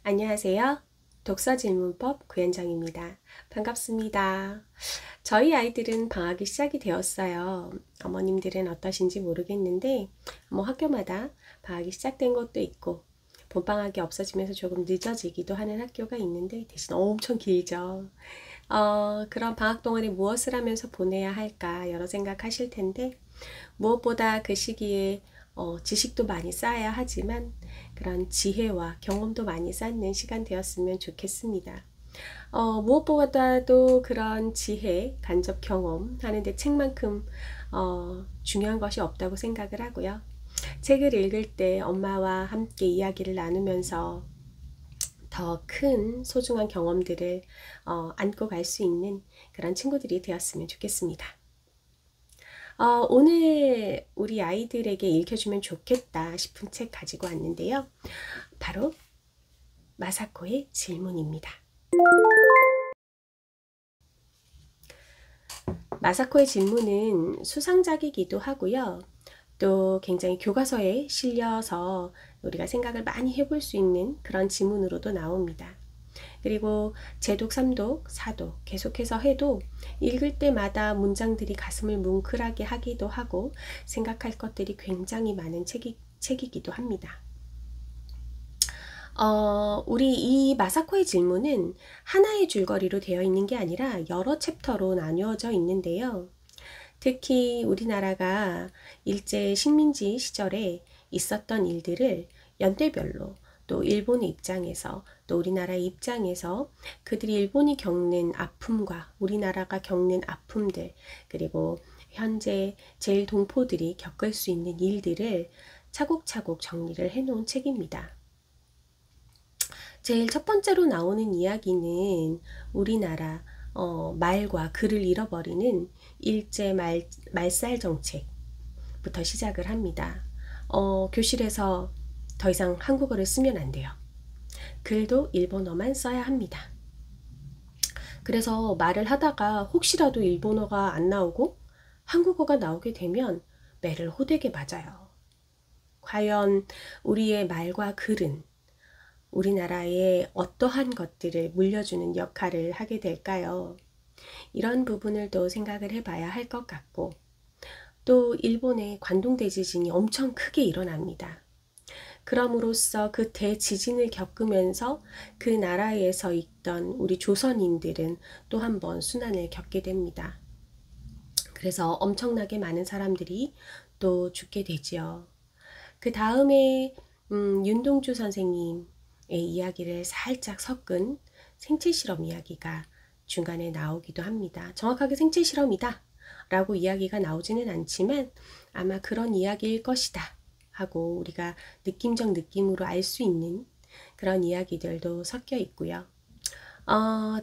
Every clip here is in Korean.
안녕하세요. 독서질문법 구현정입니다. 반갑습니다. 저희 아이들은 방학이 시작이 되었어요. 어머님들은 어떠신지 모르겠는데 학교마다 방학이 시작된 것도 있고 봄방학이 없어지면서 조금 늦어지기도 하는 학교가 있는데 대신 엄청 길죠. 그런 방학 동안에 무엇을 하면서 보내야 할까 여러 생각하실 텐데 무엇보다 그 시기에 지식도 많이 쌓아야 하지만 그런 지혜와 경험도 많이 쌓는 시간 되었으면 좋겠습니다. 무엇보다도 그런 지혜, 간접 경험 하는데 책만큼 중요한 것이 없다고 생각을 하고요. 책을 읽을 때 엄마와 함께 이야기를 나누면서 더 큰 소중한 경험들을 안고 갈 수 있는 그런 친구들이 되었으면 좋겠습니다. 오늘 우리 아이들에게 읽혀주면 좋겠다 싶은 책 가지고 왔는데요. 바로 마사코의 질문입니다. 마사코의 질문은 수상작이기도 하고요. 또 굉장히 교과서에 실려서 우리가 생각을 많이 해볼 수 있는 그런 지문으로도 나옵니다. 그리고 제독, 삼독, 사독 계속해서 해도 읽을 때마다 문장들이 가슴을 뭉클하게 하기도 하고 생각할 것들이 굉장히 많은 책이기도 합니다. 우리 이 마사코의 질문은 하나의 줄거리로 되어 있는 게 아니라 여러 챕터로 나누어져 있는데요. 특히 우리나라가 일제 식민지 시절에 있었던 일들을 연대별로 또 일본의 입장에서 또 우리나라의 입장에서 그들이 일본이 겪는 아픔과 우리나라가 겪는 아픔들 그리고 현재 제1동포들이 겪을 수 있는 일들을 차곡차곡 정리를 해놓은 책입니다. 제일 첫 번째로 나오는 이야기는 우리나라 말과 글을 잃어버리는 일제 말살 정책부터 시작을 합니다. 교실에서 더 이상 한국어를 쓰면 안 돼요. 글도 일본어만 써야 합니다. 그래서 말을 하다가 혹시라도 일본어가 안 나오고 한국어가 나오게 되면 매를 호되게 맞아요. 과연 우리의 말과 글은 우리나라에 어떠한 것들을 물려주는 역할을 하게 될까요? 이런 부분을 또 생각을 해봐야 할 것 같고 또 일본의 관동대지진이 엄청 크게 일어납니다. 그럼으로써 그 대지진을 겪으면서 그 나라에서 있던 우리 조선인들은 또 한 번 순환을 겪게 됩니다. 그래서 엄청나게 많은 사람들이 또 죽게 되지요. 그 다음에 윤동주 선생님의 이야기를 살짝 섞은 생체실험 이야기가 중간에 나오기도 합니다. 정확하게 생체실험이다 라고 이야기가 나오지는 않지만 아마 그런 이야기일 것이다 하고 우리가 느낌적 느낌으로 알 수 있는 그런 이야기들도 섞여 있고요.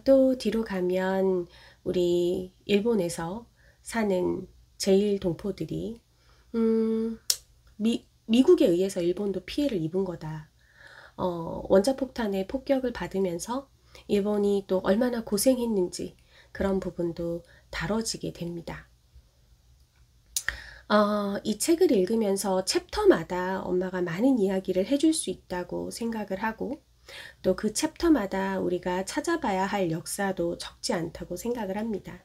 또 뒤로 가면 우리 일본에서 사는 제1동포들이 미국에 의해서 일본도 피해를 입은 거다. 원자폭탄의 폭격을 받으면서 일본이 또 얼마나 고생했는지 그런 부분도 다뤄지게 됩니다. 이 책을 읽으면서 챕터마다 엄마가 많은 이야기를 해줄 수 있다고 생각을 하고 또 그 챕터마다 우리가 찾아봐야 할 역사도 적지 않다고 생각을 합니다.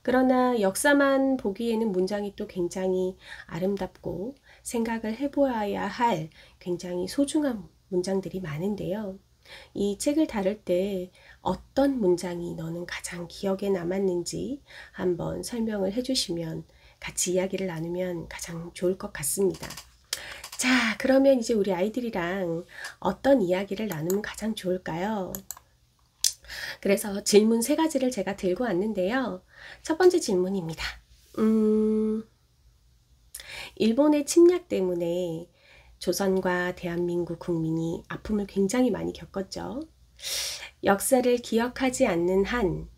그러나 역사만 보기에는 문장이 또 굉장히 아름답고 생각을 해보아야 할 굉장히 소중한 문장들이 많은데요. 이 책을 다룰 때 어떤 문장이 너는 가장 기억에 남았는지 한번 설명을 해주시면 같이 이야기를 나누면 가장 좋을 것 같습니다. 자, 그러면 이제 우리 아이들이랑 어떤 이야기를 나누면 가장 좋을까요? 그래서 질문 3가지를 제가 들고 왔는데요. 첫 번째 질문입니다. 일본의 침략 때문에 조선과 대한민국 국민이 아픔을 굉장히 많이 겪었죠. 역사를 기억하지 않는 한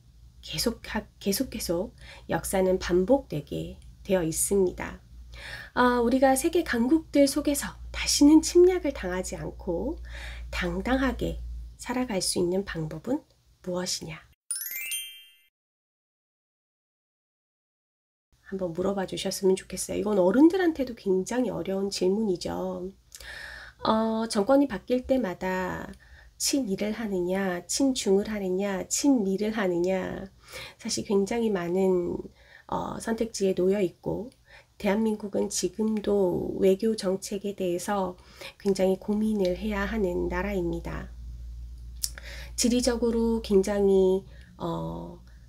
계속 역사는 반복되게 되어 있습니다. 우리가 세계 강국들 속에서 다시는 침략을 당하지 않고 당당하게 살아갈 수 있는 방법은 무엇이냐? 한번 물어봐 주셨으면 좋겠어요. 이건 어른들한테도 굉장히 어려운 질문이죠. 정권이 바뀔 때마다 친일을 하느냐, 친중을 하느냐, 친미를 하느냐, 사실 굉장히 많은 선택지에 놓여 있고, 대한민국은 지금도 외교 정책에 대해서 굉장히 고민을 해야 하는 나라입니다. 지리적으로 굉장히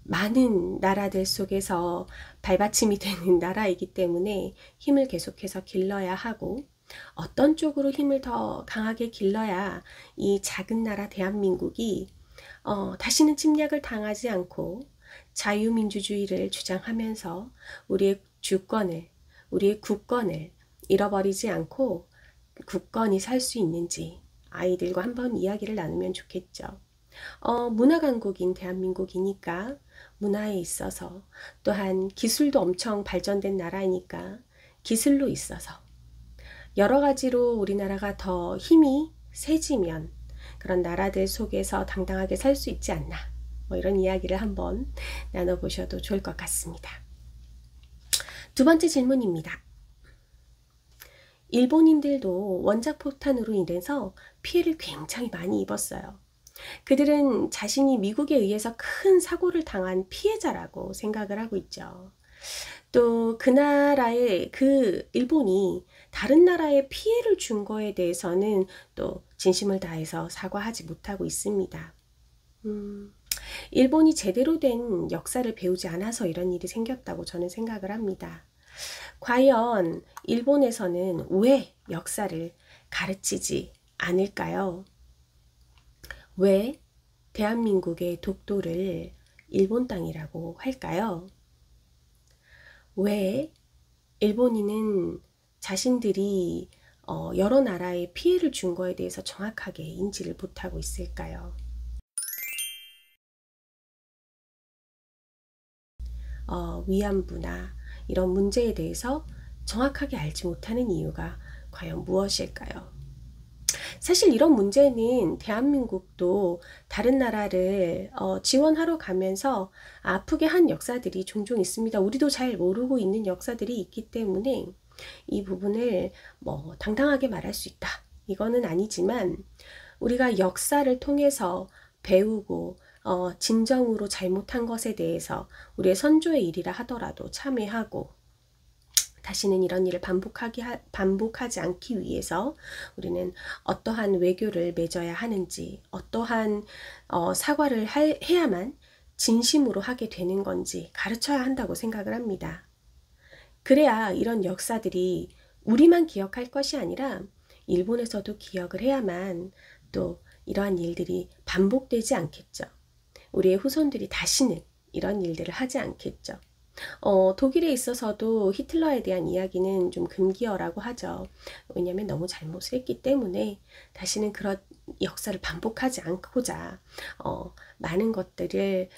많은 나라들 속에서 발받침이 되는 나라이기 때문에 힘을 계속해서 길러야 하고, 어떤 쪽으로 힘을 더 강하게 길러야 이 작은 나라 대한민국이 다시는 침략을 당하지 않고 자유민주주의를 주장하면서 우리의 주권을, 우리의 국권을 잃어버리지 않고 굳건히 살 수 있는지 아이들과 한번 이야기를 나누면 좋겠죠. 문화강국인 대한민국이니까 문화에 있어서, 또한 기술도 엄청 발전된 나라이니까 기술로 있어서 여러 가지로 우리나라가 더 힘이 세지면 그런 나라들 속에서 당당하게 살 수 있지 않나, 뭐 이런 이야기를 한번 나눠보셔도 좋을 것 같습니다. 두 번째 질문입니다. 일본인들도 원자폭탄으로 인해서 피해를 굉장히 많이 입었어요. 그들은 자신이 미국에 의해서 큰 사고를 당한 피해자라고 생각을 하고 있죠. 또 그 나라의, 그 일본이 다른 나라에 피해를 준 거에 대해서는 또 진심을 다해서 사과하지 못하고 있습니다. 일본이 제대로 된 역사를 배우지 않아서 이런 일이 생겼다고 저는 생각을 합니다. 과연 일본에서는 왜 역사를 가르치지 않을까요? 왜 대한민국의 독도를 일본 땅이라고 할까요? 왜 일본인은 자신들이 여러 나라에 피해를 준 거에 대해서 정확하게 인지를 못하고 있을까요? 위안부나 이런 문제에 대해서 정확하게 알지 못하는 이유가 과연 무엇일까요? 사실 이런 문제는 대한민국도 다른 나라를 지원하러 가면서 아프게 한 역사들이 종종 있습니다. 우리도 잘 모르고 있는 역사들이 있기 때문에 이 부분을 뭐 당당하게 말할 수 있다, 이거는 아니지만, 우리가 역사를 통해서 배우고 진정으로 잘못한 것에 대해서 우리의 선조의 일이라 하더라도 참회하고 다시는 이런 일을 반복하지 않기 위해서 우리는 어떠한 외교를 맺어야 하는지, 어떠한 사과를 해야만 진심으로 하게 되는 건지 가르쳐야 한다고 생각을 합니다. 그래야 이런 역사들이 우리만 기억할 것이 아니라 일본에서도 기억을 해야만 또 이러한 일들이 반복되지 않겠죠. 우리의 후손들이 다시는 이런 일들을 하지 않겠죠. 독일에 있어서도 히틀러에 대한 이야기는 좀 금기어라고 하죠. 왜냐하면 너무 잘못을 했기 때문에 다시는 그런 역사를 반복하지 않고자 많은 것들을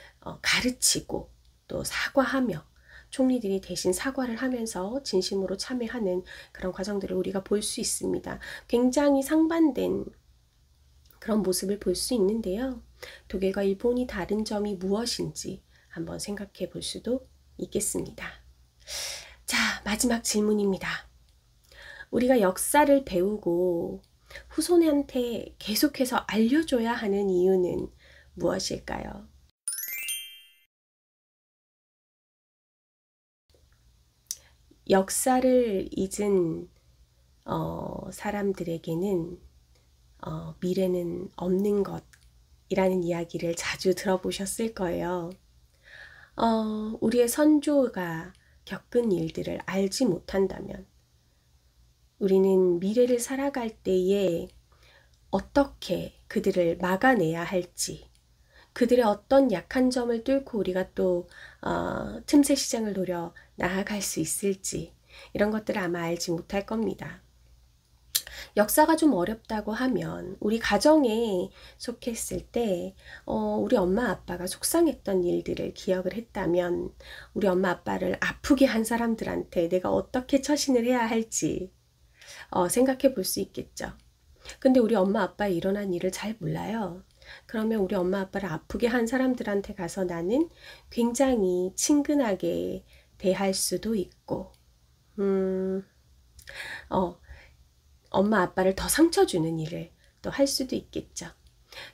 가르치고 또 사과하며 총리들이 대신 사과를 하면서 진심으로 참여하는 그런 과정들을 우리가 볼 수 있습니다. 굉장히 상반된 그런 모습을 볼 수 있는데요. 독일과 일본이 다른 점이 무엇인지 한번 생각해 볼 수도 있겠습니다. 자, 마지막 질문입니다. 우리가 역사를 배우고 후손한테 계속해서 알려줘야 하는 이유는 무엇일까요? 역사를 잊은 사람들에게는 미래는 없는 것이라는 이야기를 자주 들어보셨을 거예요. 우리의 선조가 겪은 일들을 알지 못한다면 우리는 미래를 살아갈 때에 어떻게 그들을 막아내야 할지, 그들의 어떤 약한 점을 뚫고 우리가 또 틈새 시장을 노려 나아갈 수 있을지, 이런 것들을 아마 알지 못할 겁니다. 역사가 좀 어렵다고 하면 우리 가정에 속했을 때 우리 엄마 아빠가 속상했던 일들을 기억을 했다면 우리 엄마 아빠를 아프게 한 사람들한테 내가 어떻게 처신을 해야 할지 생각해 볼 수 있겠죠. 근데 우리 엄마 아빠의 일어난 일을 잘 몰라요. 그러면 우리 엄마 아빠를 아프게 한 사람들한테 가서 나는 굉장히 친근하게 대할 수도 있고 엄마 아빠를 더 상처 주는 일을 또 할 수도 있겠죠.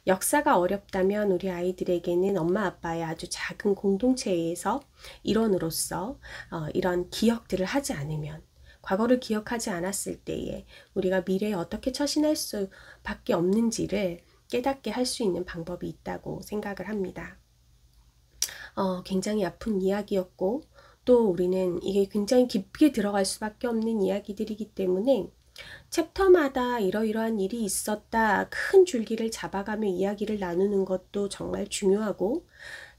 역사가 어렵다면 우리 아이들에게는 엄마 아빠의 아주 작은 공동체에서 일원으로서 이런 기억들을 하지 않으면, 과거를 기억하지 않았을 때에 우리가 미래에 어떻게 처신할 수밖에 없는지를 깨닫게 할 수 있는 방법이 있다고 생각을 합니다. 굉장히 아픈 이야기였고, 또 우리는 이게 굉장히 깊게 들어갈 수밖에 없는 이야기들이기 때문에 챕터마다 이러이러한 일이 있었다 큰 줄기를 잡아가며 이야기를 나누는 것도 정말 중요하고,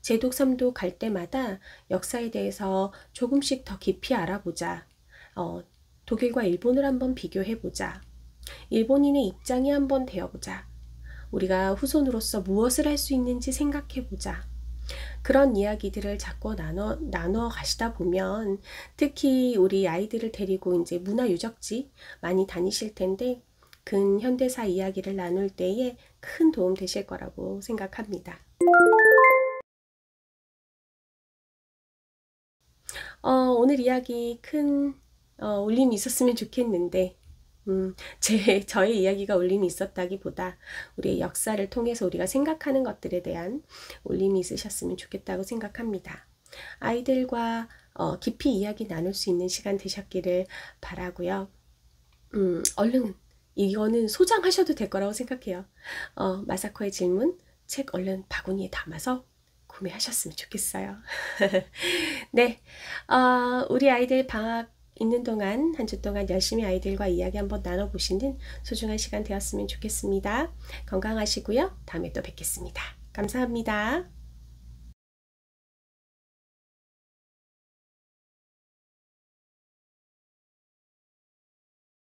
재독, 삼독 갈 때마다 역사에 대해서 조금씩 더 깊이 알아보자. 독일과 일본을 한번 비교해보자. 일본인의 입장이 한번 되어보자. 우리가 후손으로서 무엇을 할 수 있는지 생각해보자. 그런 이야기들을 자꾸 나눠 가시다 보면, 특히 우리 아이들을 데리고 이제 문화유적지 많이 다니실 텐데, 근현대사 이야기를 나눌 때에 큰 도움 되실 거라고 생각합니다. 오늘 이야기 큰 울림이 있었으면 좋겠는데, 저의 이야기가 울림이 있었다기보다 우리의 역사를 통해서 우리가 생각하는 것들에 대한 울림이 있으셨으면 좋겠다고 생각합니다. 아이들과 깊이 이야기 나눌 수 있는 시간 되셨기를 바라고요. 얼른 이거는 소장하셔도 될 거라고 생각해요. 마사코의 질문, 책 얼른 바구니에 담아서 구매하셨으면 좋겠어요. 네, 우리 아이들 방학 있는 동안 한 주 동안 열심히 아이들과 이야기 한번 나눠보시는 소중한 시간 되었으면 좋겠습니다. 건강하시고요. 다음에 또 뵙겠습니다. 감사합니다.